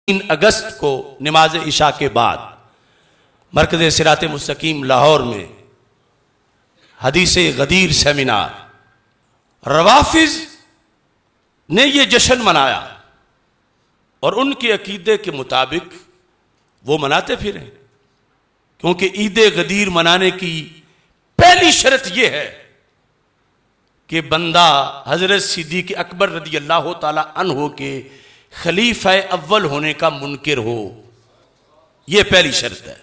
3 अगस्त को नमाज इशा के बाद मरकज़ सिरात मुस्तकीम लाहौर में हदीस गदीर सेमिनार रवाफिज ने यह जश्न मनाया और उनके अकीदे के मुताबिक वो मनाते फिरें, क्योंकि ईद गदीर मनाने की पहली शर्त यह है कि बंदा हजरत सिद्दीक़ अकबर रदी अल्लाह ताला अन्हो के खलीफा अव्वल होने का मुनकिर हो। यह पहली शर्त है।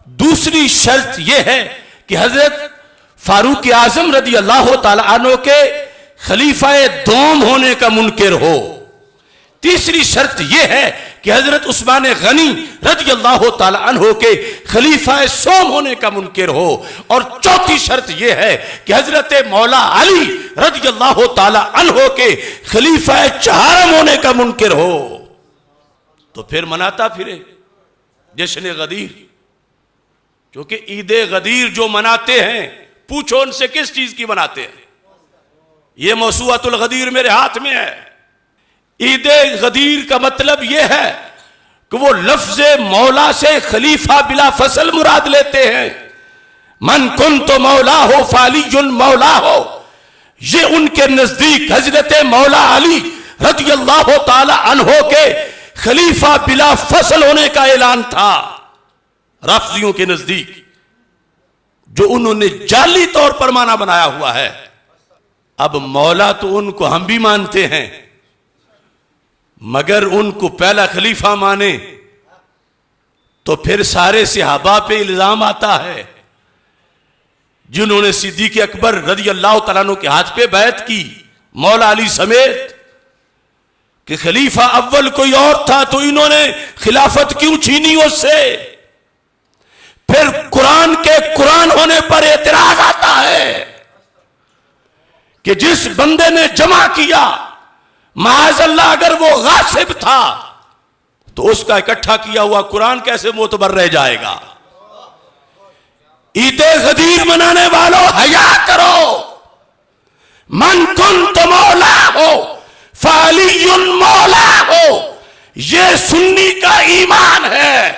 दूसरी शर्त यह है कि हजरत फारूक आजम रदी अल्लाह ताला अन्हो के खलीफा दोम होने का मुनकिर हो। तीसरी शर्त यह है कि हजरत उस्मान गनी रदी अल्लाह ताला अन्हो के खलीफा सोम होने का मुनकिर हो। और चौथी शर्त यह है कि हजरत मौला अली रदी अल्लाह ताला अन्हो के खलीफा चहारम होने का मुनकिर हो। तो फिर मनाता फिरे जश्न गदीर, क्योंकि ईद गदीर जो मनाते हैं, पूछो उनसे किस चीज की मनाते हैं। यह मौसूअतुल गदीर मेरे हाथ में है। ईद गदीर का मतलब यह है कि वो लफ्ज मौला से खलीफा बिला फसल मुराद लेते हैं। मन कुन तो मौला हो फालीजुल मौला हो, ये उनके नजदीक हजरत मौला अली रज़ी अल्लाह ताला अन्हो के खलीफा बिला फसल होने का ऐलान था। राफिजियों के नजदीक जो उन्होंने जाली तौर पर माना बनाया हुआ है। अब मौला तो उनको हम भी मानते हैं, मगर उनको पहला खलीफा माने तो फिर सारे सहाबा पे इल्जाम आता है जिन्होंने सिद्दीक़ अकबर रज़ी अल्लाह तआला अन्हु के हाथ पे बैत की, मौला अली समेत, कि खलीफा अव्वल कोई और था तो इन्होंने खिलाफत क्यों छीनी उससे। फिर कुरान के कुरान होने पर एतराज आता है कि जिस बंदे ने जमा किया, माअज़ल्लाह अगर वो गासिब था तो उसका इकट्ठा किया हुआ कुरान कैसे मोतबर रह जाएगा। ईद गदीर मनाने वालों हया करो। मन कुन तो मौला हो फालियुल मौला हो, ये सुन्नी का ईमान है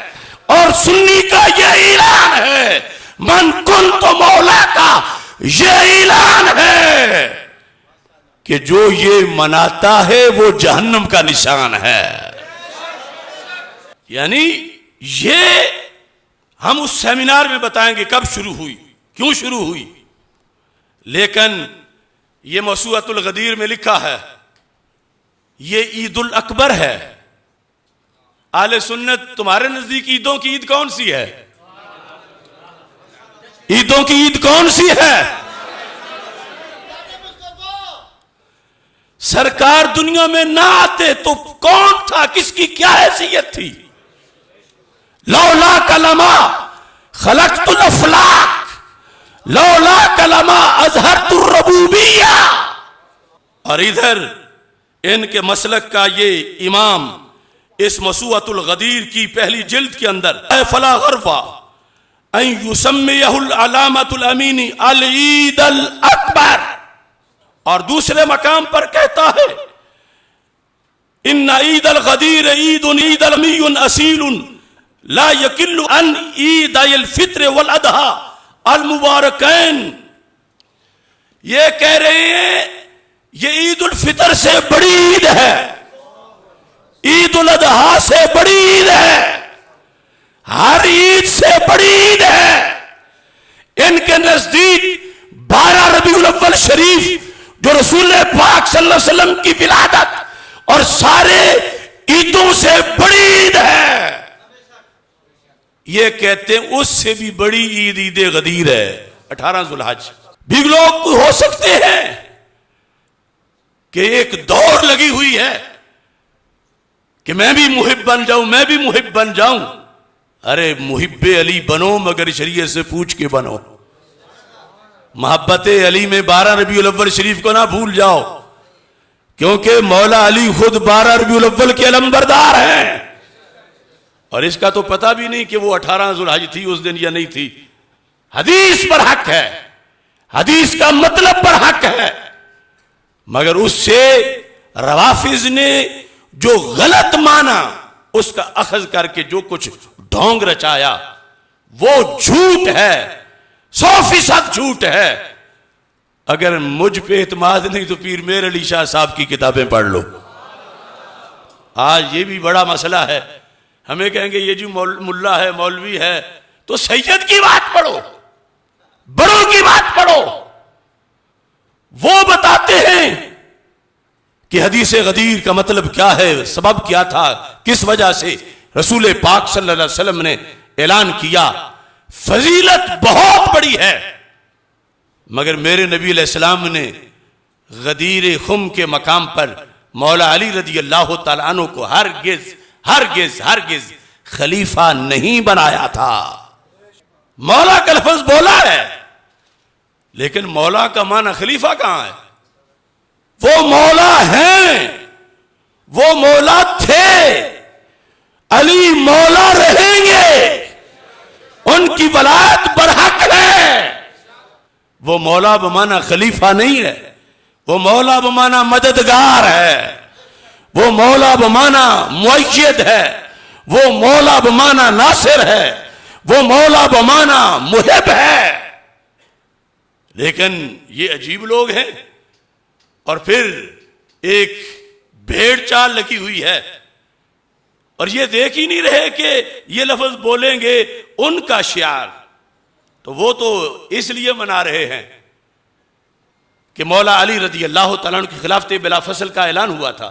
और सुन्नी का ये ऐलान है। मन कुन तो मौला का ये ऐलान है कि जो ये मनाता है वो जहन्नम का निशान है। यानी ये हम उस सेमिनार में बताएंगे कब शुरू हुई, क्यों शुरू हुई, लेकिन ये मौसूअतुल गदीर में लिखा है ये ईदुल अकबर है। आले सुन्नत तुम्हारे नजदीक ईदों की ईद कौन सी है? ईदों की ईद कौन सी है? सरकार दुनिया में ना आते तो कौन था, किसकी क्या हैसियत थी? लौला कलमा खलक़तुल अफ़लाक, लौला कलमा अज़हरतुर रबूबिय्या। और इधर इनके मसलक का ये इमाम इस मसूअतुल गदीर की पहली जिल्द के अंदर फला गरफा अन युसम्मियहुल अलामतुल अमीनी अल ईद अल अकबर, और दूसरे मकाम पर कहता है इन्ना ईद अल गदीर ईदुन ईद अल अमीयुन असीलुन ला यकिल्लु अन ईद अल फित्र वल अदहा अल मुबारकैन। ये कह रहे हैं ये ईद उल फितर से बड़ी ईद है, ईद उल अदहा से बड़ी ईद है, हर ईद से बड़ी ईद है। इनके नजदीक 12 रबीउल अव्वल शरीफ जो रसूल पाक सल्लल्लाहु अलैहि वसल्लम की विलादत और सारे ईदों से बड़ी ईद है। ये कहते हैं उससे भी बड़ी ईद ईद गदीर है, 18 ज़ुल्हज। भी लोग हो सकते हैं कि एक दौड़ लगी हुई है कि मैं भी मुहिब बन जाऊं, मैं भी मुहिब बन जाऊं। अरे मुहिब्बे अली बनो, मगर शरीयत से पूछ के बनो। मोहब्बत अली में 12 रबीउल अव्वल शरीफ को ना भूल जाओ, क्योंकि मौला अली खुद 12 रबीउल अव्वल के अलंबरदार हैं। और इसका तो पता भी नहीं कि वो 18 ज़ुल्हज थी उस दिन या नहीं थी। हदीस पर हक है, हदीस का मतलब पर हक है, मगर उससे रवाफिज ने जो गलत माना उसका अखज करके जो कुछ ढोंग रचाया वो झूठ है, 100% झूठ है। अगर मुझ पे एतमाद नहीं तो पीर मेर अली शाह साहब की किताबें पढ़ लो। आज ये भी बड़ा मसला है, हमें कहेंगे ये जो मुल्ला है मौलवी है, तो सैयद की बात पढ़ो, बड़ों की बात पढ़ो। वो बताते हैं कि हदीस गदीर का मतलब क्या है, सबब क्या था, किस वजह से रसूल पाक सल्लल्लाहु अलैहि वसल्लम ने ऐलान किया। फजीलत बहुत बड़ी है, मगर मेरे नबी अलैहिस्सलाम ने गदीर खुम के मकाम पर मौला अली रदी अल्लाह तआला अन्हु को हरगिज हरगिज हरगिज खलीफा नहीं बनाया था। मौला का लफ्ज बोला है, लेकिन मौला का माना खलीफा कहां है? वो मौला हैं, वो मौला थे, अली मौला रहेंगे, उनकी वलायत बरहक है। वो मौला बमाना खलीफा नहीं है, वो मौला बमाना मददगार है, वो मौला बमाना मुअय्यद है, वो मौला बमाना नासिर है, वो मौला बमाना मुहिब है। लेकिन ये अजीब लोग हैं और फिर एक भेड़ चाल लगी हुई है और ये देख ही नहीं रहे कि ये लफ्ज बोलेंगे उनका शियार, तो वो तो इसलिए मना रहे हैं कि मौला अली रदी अल्लाह तआला अन्हु के खिलाफत बिला फसल का ऐलान हुआ था,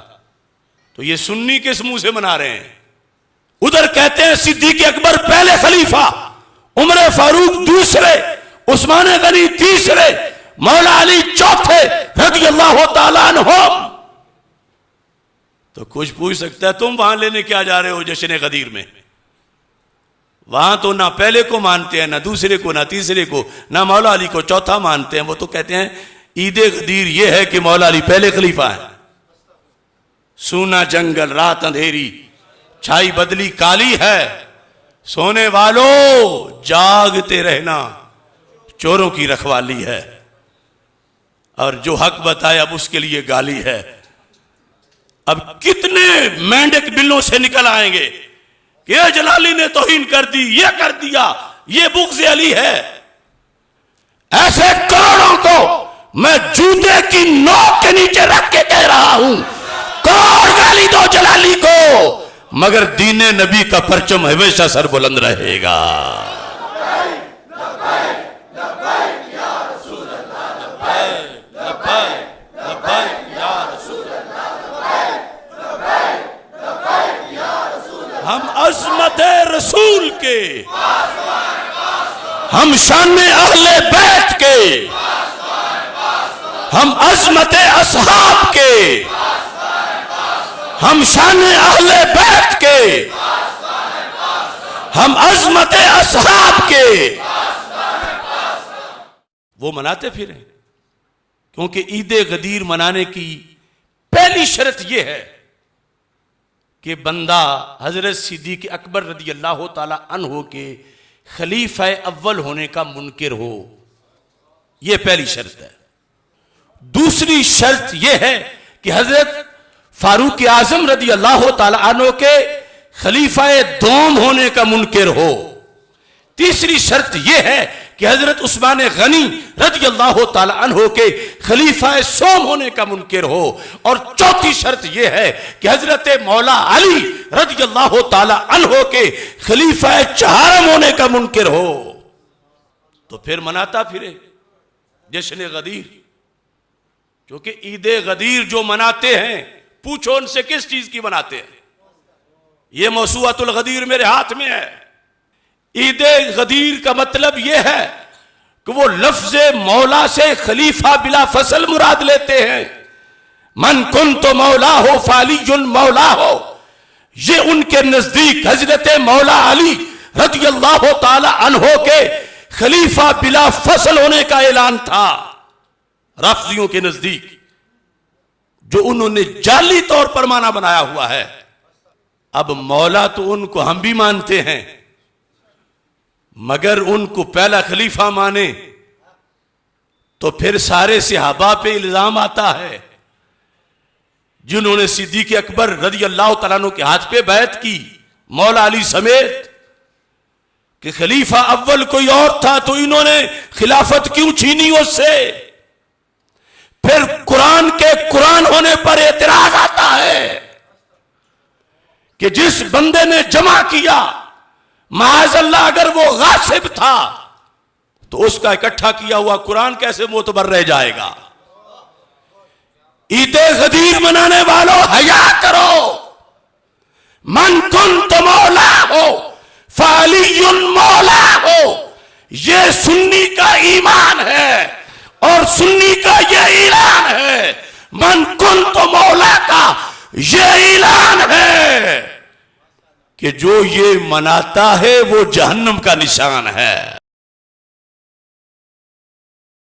तो ये सुन्नी किस मुंह से मना रहे हैं? उधर कहते हैं सिद्दीक अकबर पहले खलीफा, उमर फारूक दूसरे, उस्मान गनी तीसरे, मौला अली चौथे रदी अल्लाह तआला अन्हुम। तो कुछ पूछ सकता है तुम वहां लेने क्या जा रहे हो जश्न गदीर में? वहां तो ना पहले को मानते हैं, ना दूसरे को, ना तीसरे को, ना मौला अली को चौथा मानते हैं। वो तो कहते हैं ईद गदीर ये है कि मौला अली पहले खलीफा है। सूना जंगल रात अंधेरी, छाई बदली काली है, सोने वालों जागते रहना, चोरों की रखवाली है, और जो हक बताए अब उसके लिए गाली है। अब कितने मेंढक बिलों से निकल आएंगे कि ये जलाली ने तौहीन कर दी, ये कर दिया, ये बुग़्ज़ अली है। ऐसे करोड़ों को मैं जूते की नोक के नीचे रख के कह रहा हूं, कौन गाली दो जलाली को, मगर दीने नबी का परचम हमेशा सर बुलंद रहेगा। हम अज़मत रसूल के, हम शान अहले बैत के, हम अज़मत असहाब के, हम शान अहले बैत के, हम अज़मत असहाब के। वो मनाते फिरे, क्योंकि ईद गदीर मनाने की पहली शर्त यह है कि बंदा हजरत सिद्दीक अकबर रदी अल्लाह ताला अन्हु के खलीफा अव्वल होने का मुनकिर हो, यह पहली शर्त है। दूसरी शर्त यह है कि हजरत फारूक आजम रदी अल्लाह ताला अन्हु के खलीफा दोम होने का मुनकिर हो। तीसरी शर्त यह है कि हजरत उस्मान गनी रज़ी अल्लाह ताला अन्हु के खलीफा सोम होने का मुनकिर हो। और चौथी शर्त यह है कि हजरत मौला अली रज़ी अल्लाह ताला अन्हु के खलीफा चहारम होने का मुनकिर हो। तो फिर मनाता फिरे जश्न गदीर, क्योंकि ईद गदीर जो मनाते हैं, पूछो उनसे किस चीज की मनाते हैं। यह मौसूअतुल गदीर मेरे हाथ में है। ईद गदीर का मतलब यह है कि वो लफ्ज मौला से खलीफा बिला फसल मुराद लेते हैं। मन कुन तो मौला हो फालीजुल मौला हो, ये उनके नजदीक हजरत मौला अली रज़ी अल्लाह ताला अन्हु के खलीफा बिला फसल होने का ऐलान था। राफिजियों के नजदीक जो उन्होंने जाली तौर पर माना बनाया हुआ है। अब मौला तो उनको हम भी मानते हैं, मगर उनको पहला खलीफा माने तो फिर सारे सहाबा पे इल्जाम आता है जिन्होंने सिद्दीक अकबर रज़ी अल्लाह तआला अन्हु के हाथ पे बैत की, मौला अली समेत, कि खलीफा अव्वल कोई और था तो इन्होंने खिलाफत क्यों छीनी उससे। फिर कुरान के कुरान होने पर एतराज आता है कि जिस बंदे ने जमा किया, माअज़ल्लाह अगर वो गासिब था तो उसका इकट्ठा किया हुआ कुरान कैसे मोतबर रह जाएगा। ईदे गदीर मनाने वालों, हया करो। मन कुंत मौला हो फालियुन मौला हो, ये सुन्नी का ईमान है और सुन्नी का ये ऐलान है। मन कुंत मौला का ये ऐलान है कि जो ये मनाता है वो जहन्नम का निशान है।